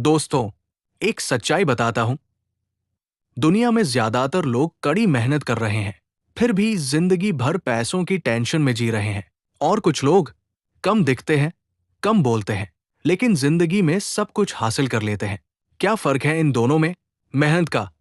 दोस्तों, एक सच्चाई बताता हूं। दुनिया में ज्यादातर लोग कड़ी मेहनत कर रहे हैं, फिर भी जिंदगी भर पैसों की टेंशन में जी रहे हैं। और कुछ लोग कम दिखते हैं, कम बोलते हैं, लेकिन जिंदगी में सब कुछ हासिल कर लेते हैं। क्या फर्क है इन दोनों में? मेहनत का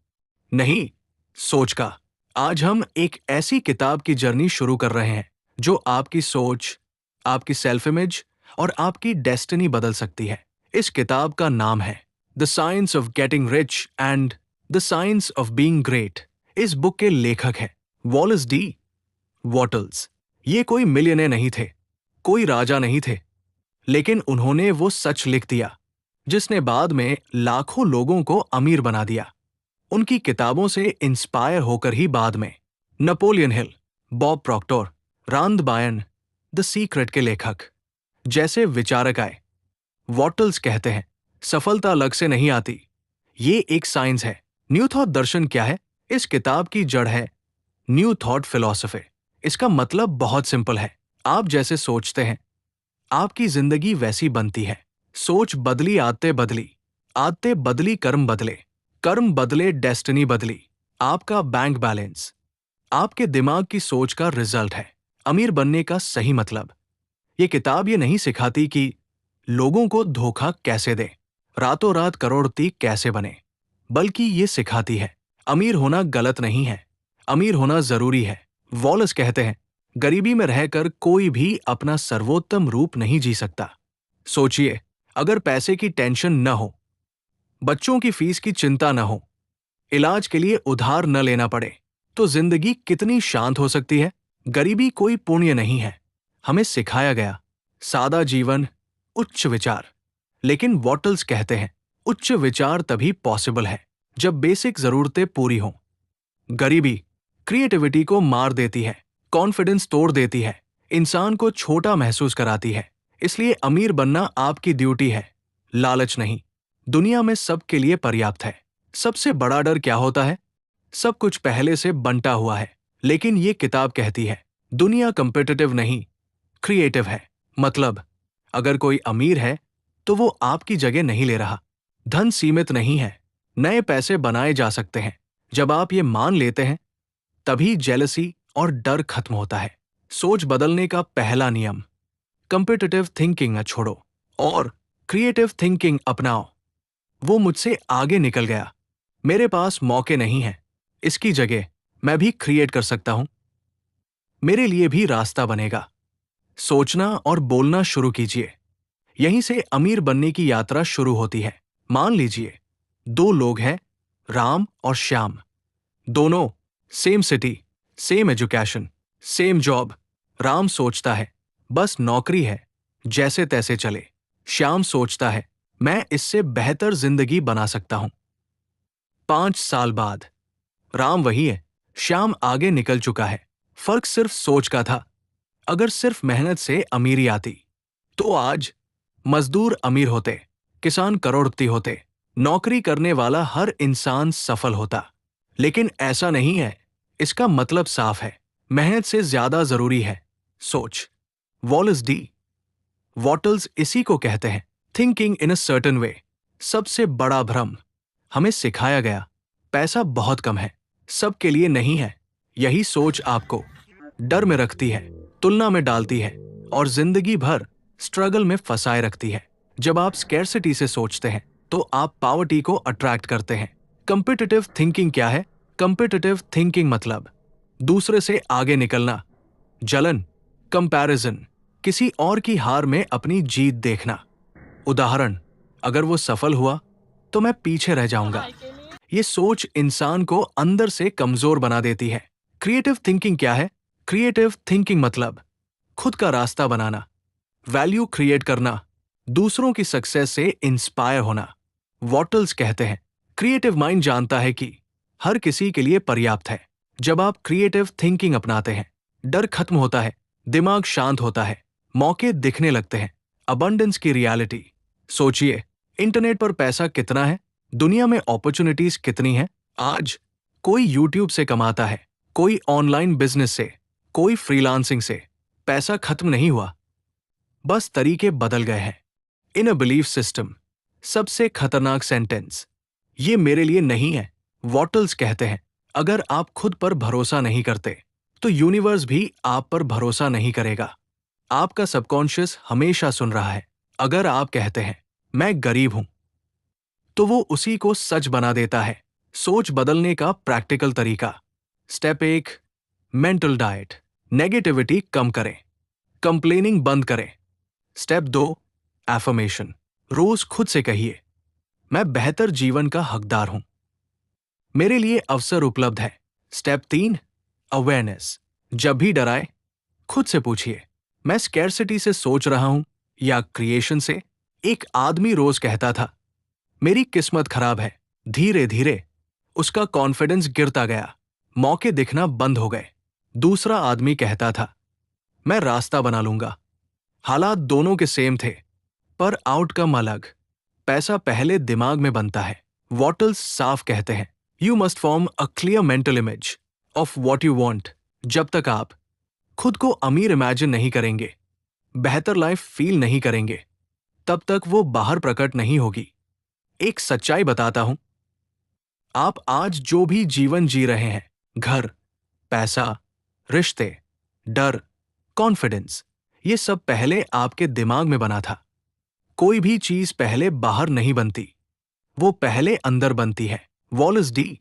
नहीं, सोच का। आज हम एक ऐसी किताब की जर्नी शुरू कर रहे हैं जो आपकी सोच, आपकी सेल्फ इमेज और आपकी डेस्टिनी बदल सकती है। इस किताब का नाम है the science of getting rich and the science of being great. इस बुक के लेखक हैं वॉलेस डी वॉटल्स। ये कोई मिलियनेयर नहीं थे, कोई राजा नहीं थे, लेकिन उन्होंने वो सच लिख दिया जिसने बाद में लाखों लोगों को अमीर बना दिया। उनकी किताबों से इंस्पायर होकर ही बाद में Napoleon Hill, Bob Proctor, Rhonda Byrne, the Secret के लेखक जैसे विचारक आए। वॉटल्स कहते हैं, सफलता लक से नहीं आती, ये एक साइंस है। न्यू थॉट दर्शन क्या है? इस किताब की जड़ है न्यू थॉट फिलॉसफी। इसका मतलब बहुत सिंपल है। आप जैसे सोचते हैं, आपकी जिंदगी वैसी बनती है। सोच बदली, आदतें बदली, आदतें बदली, कर्म बदले, कर्म बदले, डेस्टिनी बदली। आपका बैंक बैलेंस आपके दिमाग की सोच का रिजल्ट है। अमीर बनने का सही मतलब। ये किताब ये नहीं सिखाती कि लोगों को धोखा कैसे दें, रातों रात करोड़पति कैसे बने, बल्कि ये सिखाती है अमीर होना गलत नहीं है, अमीर होना जरूरी है। वॉलेस कहते हैं, गरीबी में रहकर कोई भी अपना सर्वोत्तम रूप नहीं जी सकता। सोचिए, अगर पैसे की टेंशन न हो, बच्चों की फीस की चिंता न हो, इलाज के लिए उधार न लेना पड़े, तो जिंदगी कितनी शांत हो सकती है। गरीबी कोई पुण्य नहीं है, हमें सिखाया गया सादा जीवन, उच्च विचार। लेकिन वॉटल्स कहते हैं, उच्च विचार तभी पॉसिबल है जब बेसिक जरूरतें पूरी हों। गरीबी क्रिएटिविटी को मार देती है, कॉन्फिडेंस तोड़ देती है, इंसान को छोटा महसूस कराती है। इसलिए अमीर बनना आपकी ड्यूटी है, लालच नहीं। दुनिया में सबके लिए पर्याप्त है। सबसे बड़ा डर क्या होता है? सब कुछ पहले से बंटा हुआ है। लेकिन ये किताब कहती है, दुनिया कॉम्पिटिटिव नहीं, क्रिएटिव है। मतलब, अगर कोई अमीर है तो वो आपकी जगह नहीं ले रहा। धन सीमित नहीं है, नए पैसे बनाए जा सकते हैं। जब आप ये मान लेते हैं, तभी जेलसी और डर खत्म होता है। सोच बदलने का पहला नियम, कॉम्पिटिटिव थिंकिंग न छोड़ो और क्रिएटिव थिंकिंग अपनाओ। वो मुझसे आगे निकल गया, मेरे पास मौके नहीं हैं, इसकी जगह मैं भी क्रिएट कर सकता हूं, मेरे लिए भी रास्ता बनेगा। सोचना और बोलना शुरू कीजिए। यहीं से अमीर बनने की यात्रा शुरू होती है। मान लीजिए, दो लोग हैं, राम और श्याम। दोनों same city, same education, same job. Ram सोचता है, बस नौकरी है, जैसे तैसे चले। श्याम सोचता है, मैं इससे बेहतर जिंदगी बना सकता हूं। 5 साल बाद राम वही है, श्याम आगे निकल चुका है। फर्क सिर्फ सोच का था। अगर सिर्फ मेहनत से अमीरी आती, तो आज मजदूर अमीर होते, किसान करोड़पति होते, नौकरी करने वाला हर इंसान सफल होता। लेकिन ऐसा नहीं है। इसका मतलब साफ है, मेहनत से ज्यादा जरूरी है सोच। वॉलेस डी वॉटल्स इसी को कहते हैं thinking in a certain way. सबसे बड़ा भ्रम, हमें सिखाया गया पैसा बहुत कम है, सबके लिए नहीं है। यही सोच आपको डर में रखती है, तुलना में डालती है और जिंदगी भर स्ट्रगल में फंसाए रखती है। जब आप स्कैर्सिटी से सोचते हैं, तो आप पावर्टी को अट्रैक्ट करते हैं। कॉम्पिटिटिव थिंकिंग क्या है? कॉम्पिटिटिव थिंकिंग मतलब दूसरे से आगे निकलना, जलन, कंपैरिजन, किसी और की हार में अपनी जीत देखना। उदाहरण, अगर वो सफल हुआ तो मैं पीछे रह जाऊंगा। ये सोच इंसान को अंदर से कमजोर बना देती है। क्रिएटिव थिंकिंग क्या है? क्रिएटिव थिंकिंग मतलब खुद का रास्ता बनाना, वैल्यू क्रिएट करना, दूसरों की सक्सेस से इंस्पायर होना। वॉटल्स कहते हैं, क्रिएटिव माइंड जानता है कि हर किसी के लिए पर्याप्त है। जब आप क्रिएटिव थिंकिंग अपनाते हैं, डर खत्म होता है, दिमाग शांत होता है, मौके दिखने लगते हैं। अबंडेंस की रियलिटी। सोचिए, इंटरनेट पर पैसा कितना है, दुनिया में अपॉर्चुनिटीज कितनी हैं। आज कोई यूट्यूब से कमाता है, कोई ऑनलाइन बिजनेस से, कोई फ्रीलांसिंग से। पैसा खत्म नहीं हुआ, बस तरीके बदल गए हैं। इन अ बिलीफ सिस्टम, सबसे खतरनाक सेंटेंस, ये मेरे लिए नहीं है। वॉटल्स कहते हैं, अगर आप खुद पर भरोसा नहीं करते तो यूनिवर्स भी आप पर भरोसा नहीं करेगा। आपका सबकॉन्शियस हमेशा सुन रहा है। अगर आप कहते हैं मैं गरीब हूं, तो वो उसी को सच बना देता है। सोच बदलने का प्रैक्टिकल तरीका। Step 1, mental diet. नेगेटिविटी कम करें, कंप्लेनिंग बंद करें। Step 2, affirmation. रोज खुद से कहिए, मैं बेहतर जीवन का हकदार हूं, मेरे लिए अवसर उपलब्ध है। Step 3, awareness. जब भी डराए, खुद से पूछिए, मैं स्कैरसिटी से सोच रहा हूं या क्रिएशन से। एक आदमी रोज कहता था, मेरी किस्मत खराब है। धीरे धीरे उसका कॉन्फिडेंस गिरता गया, मौके दिखना बंद हो गए। दूसरा आदमी कहता था, मैं रास्ता बना लूंगा। हालात दोनों के सेम थे, पर आउटकम अलग। पैसा पहले दिमाग में बनता है। वॉटल्स साफ कहते हैं, you must form a clear mental image of what you want. जब तक आप खुद को अमीर इमेजिन नहीं करेंगे, बेहतर लाइफ फील नहीं करेंगे, तब तक वो बाहर प्रकट नहीं होगी। एक सच्चाई बताता हूं, आप आज जो भी जीवन जी रहे हैं, घर, पैसा, रिश्ते, डर, कॉन्फिडेंस, ये सब पहले आपके दिमाग में बना था। कोई भी चीज पहले बाहर नहीं बनती, वो पहले अंदर बनती है। वॉलेस डी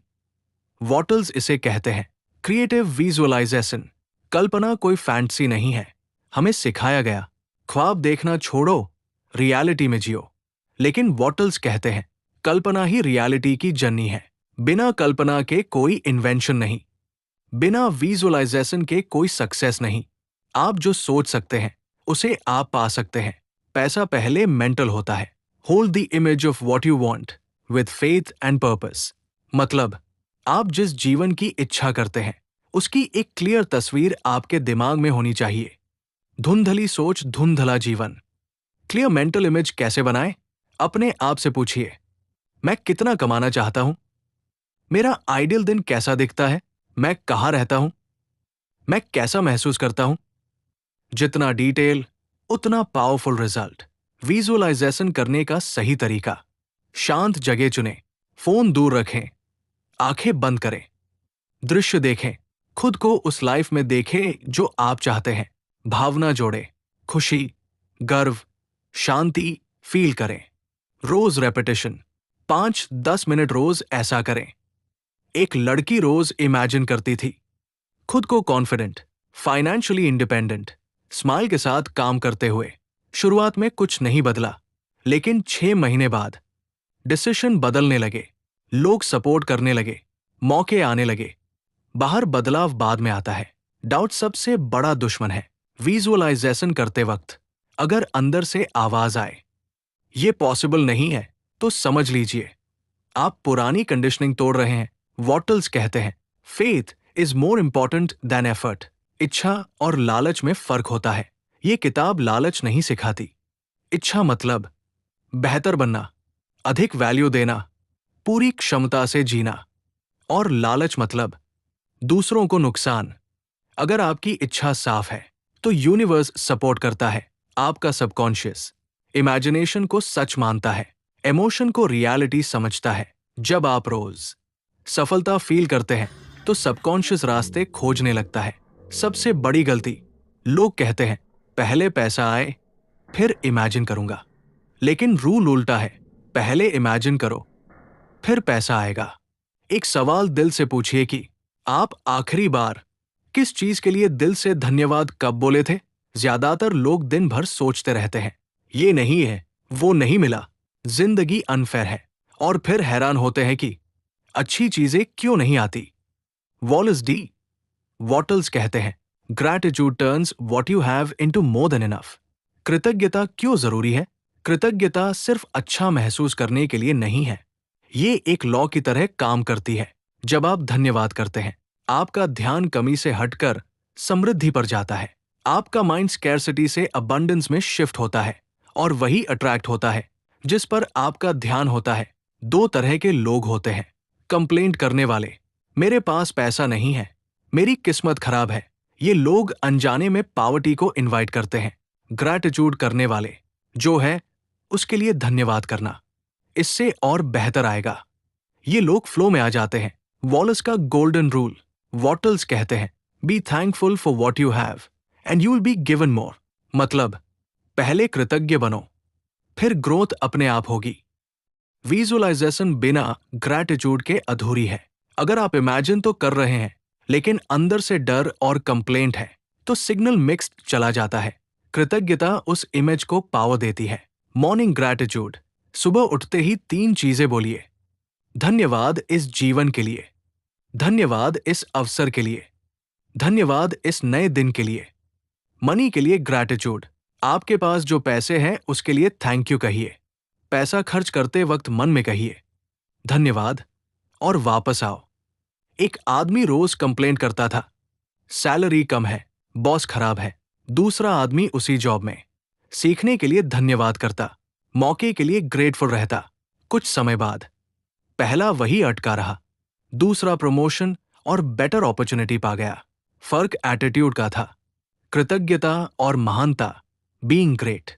वॉटल्स इसे कहते हैं क्रिएटिव विजुअलाइजेशन। कल्पना कोई फैंटेसी नहीं है। हमें सिखाया गया, ख्वाब देखना छोड़ो, रियलिटी में जियो। लेकिन वॉटल्स कहते हैं, कल्पना ही रियलिटी की जर्नी है। बिना कल्पना के कोई इन्वेंशन नहीं, बिना विजुअलाइजेशन के कोई सक्सेस नहीं। आप जो सोच सकते हैं, उसे आप पा सकते हैं। पैसा पहले मेंटल होता है। Hold the image of what you want with faith and purpose. मतलब, आप जिस जीवन की इच्छा करते हैं, उसकी एक क्लियर तस्वीर आपके दिमाग में होनी चाहिए। धुंधली सोच, धुंधला जीवन। क्लियर मेंटल इमेज कैसे बनाएं? अपने आप से पूछिए, मैं कितना कमाना चाहता हूं? मेरा आइडियल दिन कैसा दिखता है? मैं कहाँ रहता हूं? मैं कैसा महसूस करता हूं? जितना डिटेल, उतना पावरफुल रिजल्ट। विजुअलाइजेशन करने का सही तरीका, शांत जगह चुनें, फोन दूर रखें, आंखें बंद करें, दृश्य देखें, खुद को उस लाइफ में देखें जो आप चाहते हैं। भावना जोड़ें, खुशी, गर्व, शांति फील करें। रोज रेपिटेशन, 5-10 मिनट रोज ऐसा करें। एक लड़की रोज इमेजिन करती थी, खुद को कॉन्फिडेंट, फाइनेंशियली इंडिपेंडेंट, स्माइल के साथ काम करते हुए। शुरुआत में कुछ नहीं बदला, लेकिन 6 महीने बाद डिसीजन बदलने लगे, लोग सपोर्ट करने लगे, मौके आने लगे। बाहर बदलाव बाद में आता है। डाउट सबसे बड़ा दुश्मन है। विजुअलाइजेशन करते वक्त अगर अंदर से आवाज आए, ये पॉसिबल नहीं है, तो समझ लीजिए आप पुरानी कंडीशनिंग तोड़ रहे हैं। वॉटल्स कहते हैं, faith is more important than effort. इच्छा और लालच में फर्क होता है। ये किताब लालच नहीं सिखाती। इच्छा मतलब बेहतर बनना, अधिक वैल्यू देना, पूरी क्षमता से जीना। और लालच मतलब दूसरों को नुकसान। अगर आपकी इच्छा साफ है, तो यूनिवर्स सपोर्ट करता है। आपका सबकॉन्शियस इमेजिनेशन को सच मानता है, इमोशन को रियलिटी समझता है। जब आप रोज सफलता फील करते हैं, तो सबकॉन्शियस रास्ते खोजने लगता है। सबसे बड़ी गलती, लोग कहते हैं पहले पैसा आए फिर इमेजिन करूंगा, लेकिन रूल उल्टा है, पहले इमेजिन करो फिर पैसा आएगा। एक सवाल दिल से पूछिए कि आप आखिरी बार किस चीज के लिए दिल से धन्यवाद कब बोले थे? ज्यादातर लोग दिन भर सोचते रहते हैं, ये नहीं है, वो नहीं मिला, जिंदगी अनफेयर है, और फिर हैरान होते हैं कि अच्छी चीजें क्यों नहीं आती। वॉलेस डी वॉटल्स कहते हैं, gratitude turns what you have into more than enough. कृतज्ञता क्यों जरूरी है? कृतज्ञता सिर्फ अच्छा महसूस करने के लिए नहीं है, ये एक लॉ की तरह काम करती है। जब आप धन्यवाद करते हैं, आपका ध्यान कमी से हटकर समृद्धि पर जाता है। आपका माइंड स्कैरसिटी से अबंडेंस में शिफ्ट होता है, और वही अट्रैक्ट होता है जिस पर आपका ध्यान होता है। 2 तरह के लोग होते हैं, कंप्लेंट करने वाले, मेरे पास पैसा नहीं है, मेरी किस्मत खराब है। ये लोग अनजाने में पावर्टी को इनवाइट करते हैं। ग्रैटिट्यूड करने वाले, जो है उसके लिए धन्यवाद करना, इससे और बेहतर आएगा। ये लोग फ्लो में आ जाते हैं। वॉलेस का गोल्डन रूल, वॉटल्स कहते हैं, be thankful for what you have and you will be given more. मतलब पहले कृतज्ञ बनो, फिर ग्रोथ अपने आप होगी। विजुअलाइजेशन बिना ग्रैटिट्यूड के अधूरी है। अगर आप इमेजिन तो कर रहे हैं लेकिन अंदर से डर और कंप्लेंट है तो सिग्नल मिक्स्ड चला जाता है। कृतज्ञता उस इमेज को पावर देती है। मॉर्निंग ग्रैटिट्यूड, सुबह उठते ही 3 चीजें बोलिए। धन्यवाद इस जीवन के लिए, धन्यवाद इस अवसर के लिए, धन्यवाद इस नए दिन के लिए। मनी के लिए ग्रैटिट्यूड, आपके पास जो पैसे हैं उसके लिए थैंक यू कहिए। पैसा खर्च करते वक्त मन में कहिए धन्यवाद और वापस आओ। एक आदमी रोज कंप्लेंट करता था, सैलरी कम है, बॉस खराब है। दूसरा आदमी उसी जॉब में सीखने के लिए धन्यवाद करता, मौके के लिए ग्रेटफुल रहता। कुछ समय बाद पहला वही अटका रहा, दूसरा प्रमोशन और बेटर अपॉर्चुनिटी पा गया। फर्क एटीट्यूड का था। कृतज्ञता और महानता, being great,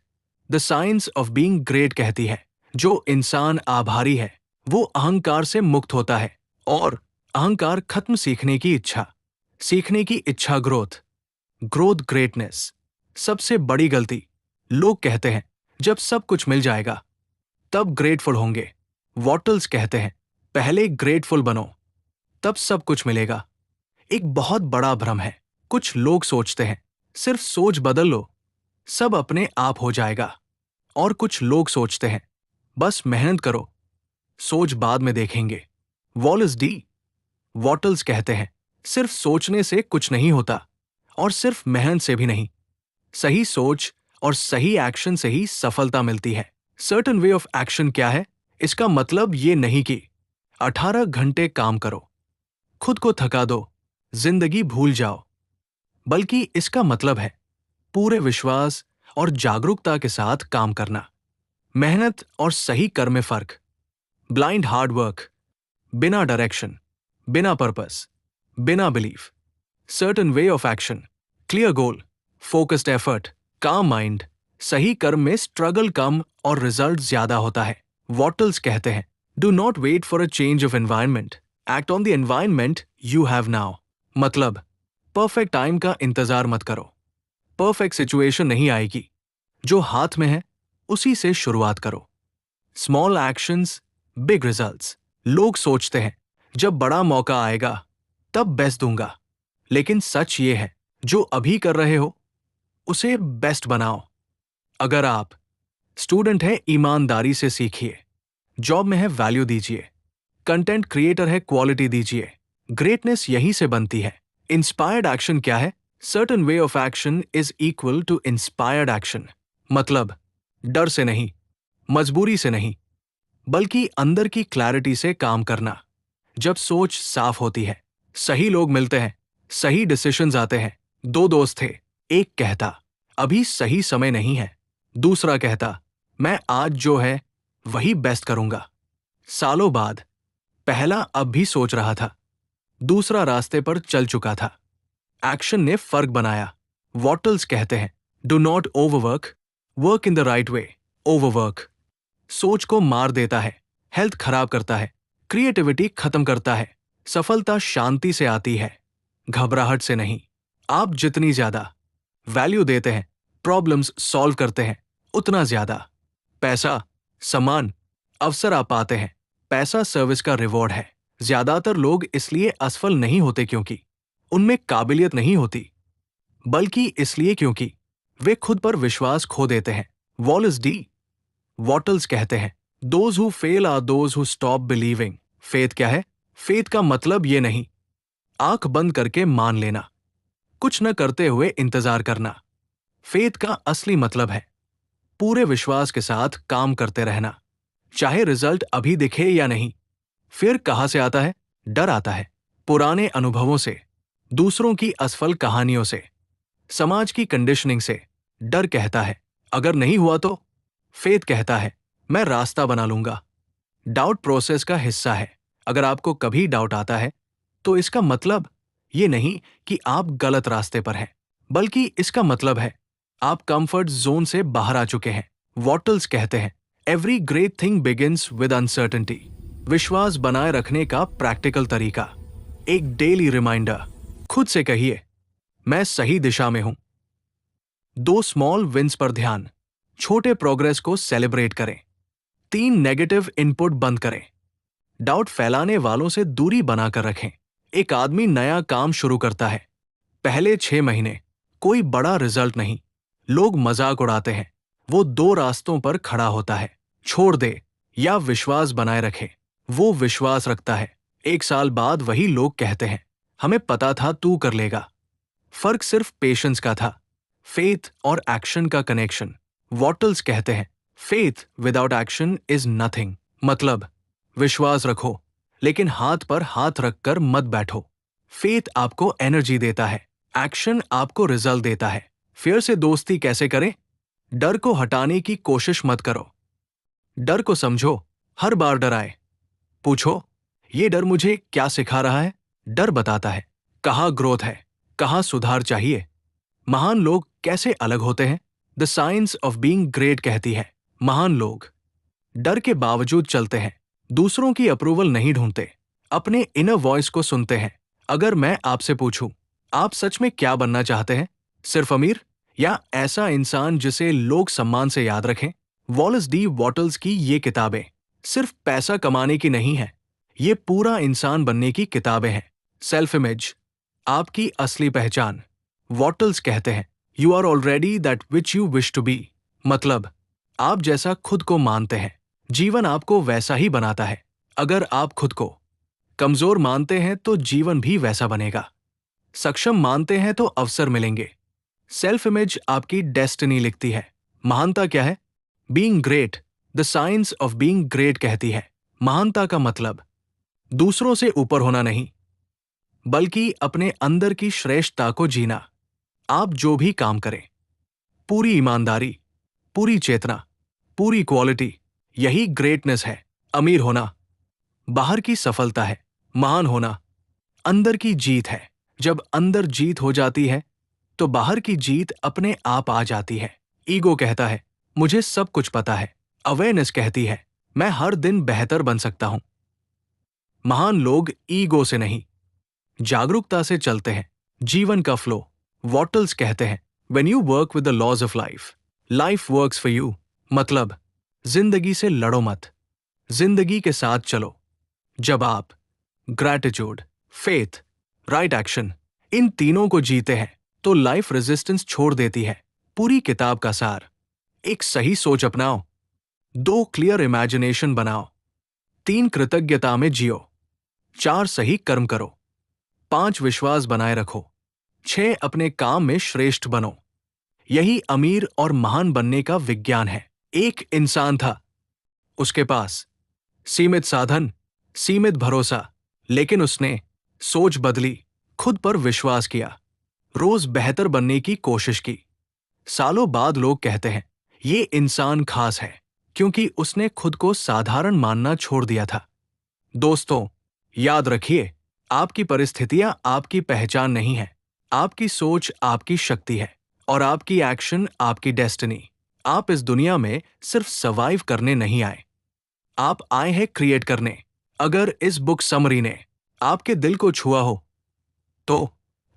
the science of being great कहती है जो इंसान आभारी है वो अहंकार से मुक्त होता है। और अहंकार खत्म, सीखने की इच्छा ग्रोथ, ग्रोथ ग्रेटनेस। सबसे बड़ी गलती, लोग कहते हैं जब सब कुछ मिल जाएगा तब ग्रेटफुल होंगे। वॉटल्स कहते हैं पहले ग्रेटफुल बनो तब सब कुछ मिलेगा। एक बहुत बड़ा भ्रम है। कुछ लोग सोचते हैं सिर्फ सोच बदल लो सब अपने आप हो जाएगा, और कुछ लोग सोचते हैं बस मेहनत करो सोच बाद में देखेंगे। वॉलेस डी वॉटल्स कहते हैं सिर्फ सोचने से कुछ नहीं होता और सिर्फ मेहनत से भी नहीं। सही सोच और सही एक्शन से ही सफलता मिलती है। सर्टेन वे ऑफ एक्शन क्या है? इसका मतलब ये नहीं कि 18 घंटे काम करो, खुद को थका दो, जिंदगी भूल जाओ, बल्कि इसका मतलब है पूरे विश्वास और जागरूकता के साथ काम करना। मेहनत और सही कर्म में फर्क। ब्लाइंड हार्ड वर्क, बिना डायरेक्शन, बिना पर्पस, बिना belief. Certain way of action, clear goal, focused effort, काम माइंड। सही कर्म में स्ट्रगल कम और रिजल्ट ज्यादा होता है। वॉटल्स कहते हैं do not wait for a change of environment, act on the environment you have now. मतलब परफेक्ट टाइम का इंतजार मत करो, परफेक्ट सिचुएशन नहीं आएगी, जो हाथ में है उसी से शुरुआत करो। Small actions, big results. लोग सोचते हैं जब बड़ा मौका आएगा तब बेस्ट दूंगा, लेकिन सच ये है जो अभी कर रहे हो उसे बेस्ट बनाओ। अगर आप स्टूडेंट हैं, ईमानदारी से सीखिए, जॉब में है वैल्यू दीजिए, कंटेंट क्रिएटर है क्वालिटी दीजिए। ग्रेटनेस यहीं से बनती है। इंस्पायर्ड एक्शन क्या है? Certain way of action is equal to inspired action. मतलब डर से नहीं, मजबूरी से नहीं, बल्कि अंदर की क्लैरिटी से काम करना। जब सोच साफ होती है, सही लोग मिलते हैं, सही डिसीजंस आते हैं। 2 दोस्त थे, एक कहता अभी सही समय नहीं है, दूसरा कहता मैं आज जो है वही बेस्ट करूंगा। सालों बाद पहला अब भी सोच रहा था, दूसरा रास्ते पर चल चुका था। एक्शन ने फर्क बनाया। वॉटल्स कहते हैं do not overwork, work in the right way. Overwork सोच को मार देता है, हेल्थ खराब करता है, क्रिएटिविटी खत्म करता है। सफलता शांति से आती है, घबराहट से नहीं। आप जितनी ज्यादा वैल्यू देते हैं, प्रॉब्लम्स सॉल्व करते हैं, उतना ज्यादा पैसा, सम्मान, अवसर आप पाते हैं। पैसा सर्विस का रिवॉर्ड है। ज्यादातर लोग इसलिए असफल नहीं होते क्योंकि उनमें काबिलियत नहीं होती, बल्कि इसलिए क्योंकि वे खुद पर विश्वास खो देते हैं। वॉलेस डी वॉटल्स कहते हैं those who fail are those who stop believing. Faith क्या है? फेथ का मतलब ये नहीं आंख बंद करके मान लेना, कुछ न करते हुए इंतजार करना। फेथ का असली मतलब है पूरे विश्वास के साथ काम करते रहना, चाहे रिजल्ट अभी दिखे या नहीं। फिर कहां से आता है? डर आता है पुराने अनुभवों से, दूसरों की असफल कहानियों से, समाज की कंडीशनिंग से। डर कहता है अगर नहीं हुआ तो। फेथ कहता है मैं रास्ता बना लूंगा। डाउट प्रोसेस का हिस्सा है। अगर आपको कभी डाउट आता है तो इसका मतलब ये नहीं कि आप गलत रास्ते पर हैं, बल्कि इसका मतलब है आप कंफर्ट जोन से बाहर आ चुके हैं। वॉटल्स कहते हैं every great thing begins with uncertainty. विश्वास बनाए रखने का प्रैक्टिकल तरीका, एक डेली रिमाइंडर। खुद से कहिए, मैं सही दिशा में हूं। 2 स्मॉल विंस पर ध्यान, छोटे प्रोग्रेस को सेलिब्रेट करें। 3 नेगेटिव इनपुट बंद करें, डाउट फैलाने वालों से दूरी बनाकर रखें। एक आदमी नया काम शुरू करता है, पहले 6 महीने कोई बड़ा रिजल्ट नहीं, लोग मजाक उड़ाते हैं। वो 2 रास्तों पर खड़ा होता है, छोड़ दे या विश्वास बनाए रखे। वो विश्वास रखता है। 1 साल बाद वही लोग कहते हैं, हमें पता था तू कर लेगा। फर्क सिर्फ पेशेंस का था, फेथ और एक्शन का कनेक्शन। वॉटल्स कहते हैं, faith without action is nothing. मतलब, विश्वास रखो लेकिन हाथ पर हाथ रखकर मत बैठो। फेथ आपको एनर्जी देता है, एक्शन आपको रिजल्ट देता है। फियर से दोस्ती कैसे करें? डर को हटाने की कोशिश मत करो। डर को समझो, हर बार डराए। पूछो, ये डर मुझे क्या सिखा रहा है? डर बताता है कहाँ ग्रोथ है, कहाँ सुधार चाहिए। महान लोग कैसे अलग होते हैं? The science of being great कहती है, महान लोग डर के बावजूद चलते हैं, दूसरों की अप्रूवल नहीं ढूंढते, अपने इनर वॉइस को सुनते हैं। अगर मैं आपसे पूछूं, आप सच में क्या बनना चाहते हैं? सिर्फ अमीर या ऐसा इंसान जिसे लोग सम्मान से याद रखें? वॉलेस डी वॉटल्स की ये किताबें सिर्फ पैसा कमाने की नहीं है, ये पूरा इंसान बनने की किताबें हैं। सेल्फ इमेज, आपकी असली पहचान। वॉटल्स कहते हैं, you are already that which you wish to be. मतलब, आप जैसा खुद को मानते हैं, जीवन आपको वैसा ही बनाता है। अगर आप खुद को कमजोर मानते हैं तो जीवन भी वैसा बनेगा। सक्षम मानते हैं तो अवसर मिलेंगे। सेल्फ इमेज आपकी डेस्टिनी लिखती है। महानता क्या है? Being great, the science of being great कहती है, महानता का मतलब दूसरों से ऊपर होना नहीं, बल्कि अपने अंदर की श्रेष्ठता को जीना। आप जो भी काम करें, पूरी ईमानदारी, पूरी चेतना, पूरी क्वालिटी, यही ग्रेटनेस है। अमीर होना बाहर की सफलता है, महान होना अंदर की जीत है। जब अंदर जीत हो जाती है तो बाहर की जीत अपने आप आ जाती है। ईगो कहता है, मुझे सब कुछ पता है। अवेयरनेस कहती है, मैं हर दिन बेहतर बन सकता हूं। महान लोग ईगो से नहीं, जागरूकता से चलते हैं। जीवन का फ्लो, वॉटल्स कहते हैं, when you work with the laws of life, life works for you. मतलब, जिंदगी से लड़ो मत, जिंदगी के साथ चलो। जब आप ग्रैटिट्यूड, फेथ, राइट एक्शन, इन तीनों को जीते हैं तो लाइफ रेजिस्टेंस छोड़ देती है। पूरी किताब का सार, एक सही सोच अपनाओ, 2 क्लियर इमेजिनेशन बनाओ, 3 कृतज्ञता में जियो, 4 सही कर्म करो, 5 विश्वास बनाए रखो, 6 अपने काम में श्रेष्ठ बनो। यही अमीर और महान बनने का विज्ञान है। एक इंसान था, उसके पास सीमित साधन, सीमित भरोसा, लेकिन उसने सोच बदली, खुद पर विश्वास किया, रोज बेहतर बनने की कोशिश की। सालों बाद लोग कहते हैं, ये इंसान खास है क्योंकि उसने खुद को साधारण मानना छोड़ दिया था। दोस्तों, याद रखिए, आपकी परिस्थितियां आपकी पहचान नहीं है, आपकी सोच आपकी शक्ति है और आपकी एक्शन आपकी डेस्टिनी। आप इस दुनिया में सिर्फ सर्वाइव करने नहीं आए, आप आए हैं क्रिएट करने। अगर इस बुक समरी ने आपके दिल को छुआ हो तो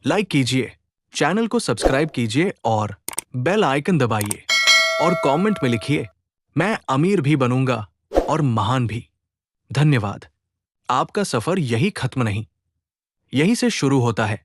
लाइक कीजिए, चैनल को सब्सक्राइब कीजिए और बेल आइकन दबाइए और कमेंट में लिखिए, मैं अमीर भी बनूंगा और महान भी। धन्यवाद। आपका सफर यही खत्म नहीं, यहीं से शुरू होता है।